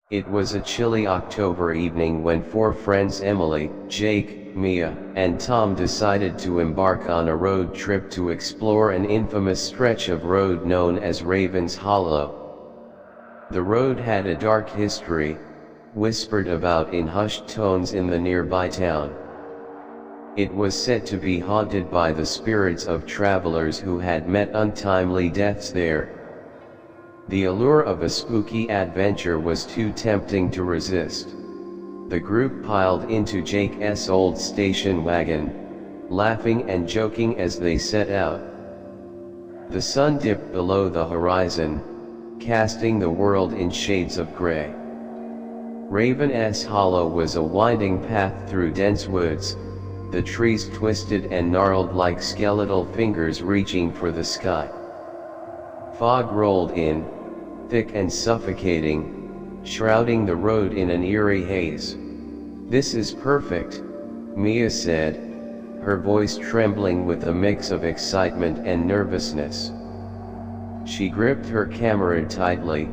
It was a chilly October evening when four friends Emily, Jake, Mia, and Tom decided to embark on a road trip to explore an infamous stretch of road known as Raven's Hollow. The road had a dark history, whispered about in hushed tones in the nearby town. It was said to be haunted by the spirits of travelers who had met untimely deaths there. The allure of a spooky adventure was too tempting to resist. The group piled into Jake's old station wagon, laughing and joking as they set out. The sun dipped below the horizon, casting the world in shades of gray. Raven's Hollow was a winding path through dense woods, the trees twisted and gnarled like skeletal fingers reaching for the sky. Fog rolled in, thick and suffocating, shrouding the road in an eerie haze. "This is perfect," Mia said, her voice trembling with a mix of excitement and nervousness. She gripped her camera tightly,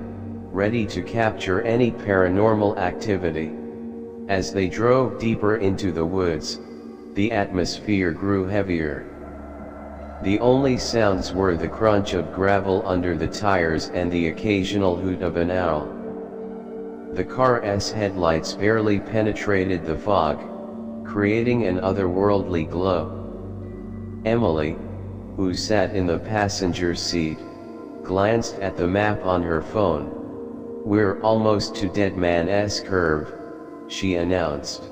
ready to capture any paranormal activity. As they drove deeper into the woods, the atmosphere grew heavier. The only sounds were the crunch of gravel under the tires and the occasional hoot of an owl. The car's headlights barely penetrated the fog, creating an otherworldly glow. Emily, who sat in the passenger seat, glanced at the map on her phone. "We're almost to Dead Man's Curve," she announced.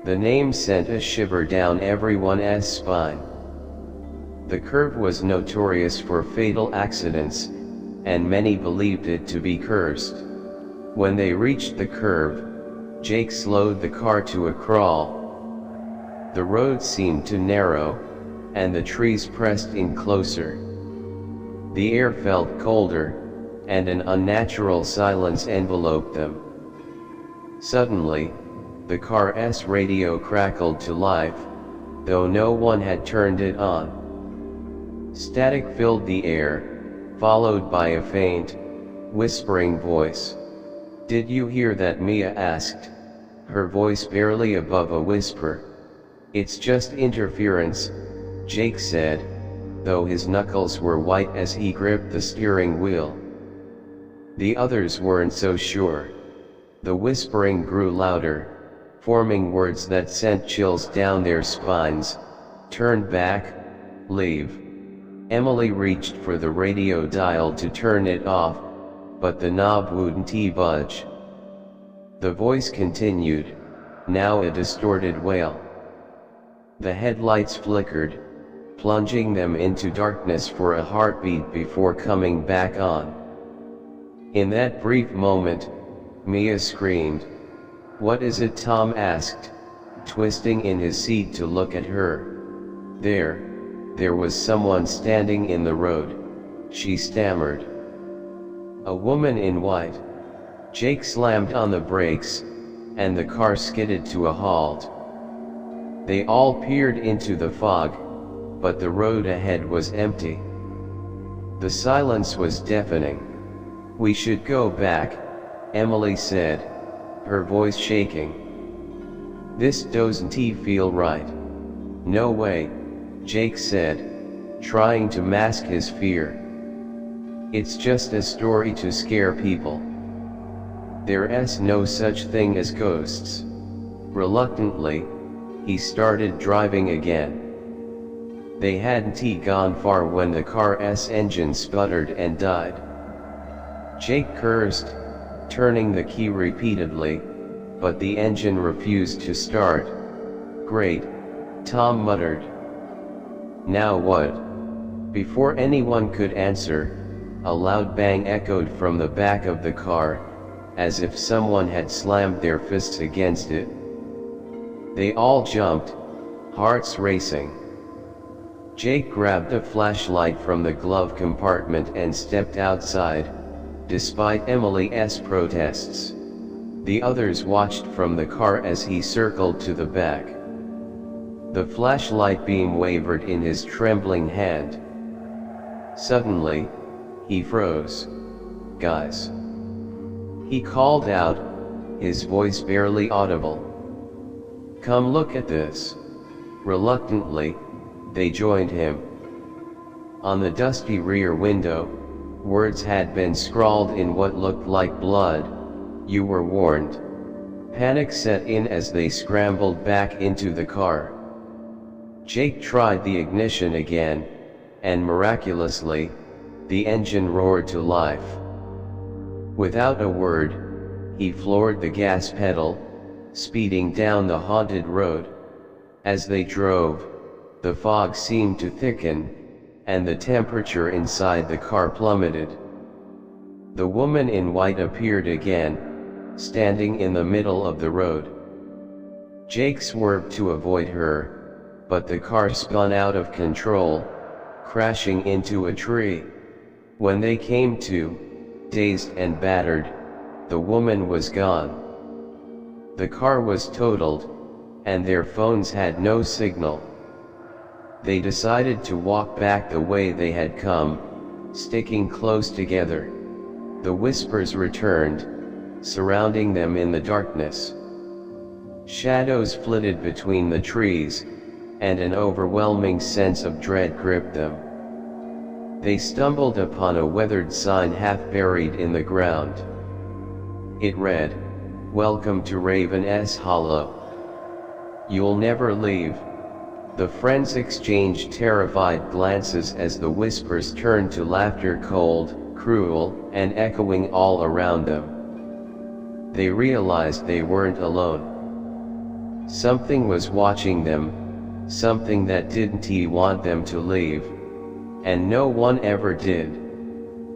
The name sent a shiver down everyone's spine. The curve was notorious for fatal accidents, and many believed it to be cursed. When they reached the curve, Jake slowed the car to a crawl. The road seemed to narrow, and the trees pressed in closer. The air felt colder, and an unnatural silence enveloped them. Suddenly, the car's radio crackled to life, though no one had turned it on. Static filled the air, followed by a faint, whispering voice. "Did you hear that?" Mia asked, her voice barely above a whisper. "It's just interference," Jake said, though his knuckles were white as he gripped the steering wheel. The others weren't so sure. The whispering grew louder, forming words that sent chills down their spines. "Turn back, leave." Emily reached for the radio dial to turn it off, but the knob wouldn't budge. The voice continued, now a distorted wail. The headlights flickered, plunging them into darkness for a heartbeat before coming back on. In that brief moment, Mia screamed. "What is it?" Tom asked, twisting in his seat to look at her. There was someone standing in the road," she stammered. "A woman in white." Jake slammed on the brakes, and the car skidded to a halt. They all peered into the fog, but the road ahead was empty. The silence was deafening. "We should go back," Emily said, her voice shaking. "This doesn't feel right." "No way," Jake said, trying to mask his fear. "It's just a story to scare people. There's no such thing as ghosts." Reluctantly, he started driving again. They hadn't gone far when the car's engine sputtered and died. Jake cursed, turning the key repeatedly, but the engine refused to start. "Great," Tom muttered. "Now what?" Before anyone could answer, a loud bang echoed from the back of the car, as if someone had slammed their fists against it. They all jumped, hearts racing. Jake grabbed a flashlight from the glove compartment and stepped outside, despite Emily's protests. The others watched from the car as he circled to the back. The flashlight beam wavered in his trembling hand. Suddenly, he froze. "Guys!" He called out, his voice barely audible. "Come look at this." Reluctantly, they joined him. On the dusty rear window, words had been scrawled in what looked like blood: "You were warned." Panic set in as they scrambled back into the car. Jake tried the ignition again, and miraculously, the engine roared to life. Without a word, he floored the gas pedal, speeding down the haunted road. As they drove, the fog seemed to thicken, and the temperature inside the car plummeted. The woman in white appeared again, standing in the middle of the road. Jake swerved to avoid her, but the car spun out of control, crashing into a tree. When they came to, dazed and battered, the woman was gone. The car was totaled, and their phones had no signal. They decided to walk back the way they had come, sticking close together. The whispers returned, surrounding them in the darkness. Shadows flitted between the trees, and an overwhelming sense of dread gripped them. They stumbled upon a weathered sign half buried in the ground. It read, "Welcome to Raven's Hollow. You'll never leave." The friends exchanged terrified glances as the whispers turned to laughter, cold, cruel, and echoing all around them. They realized they weren't alone. Something was watching them, something that didn't want them to leave, and no one ever did.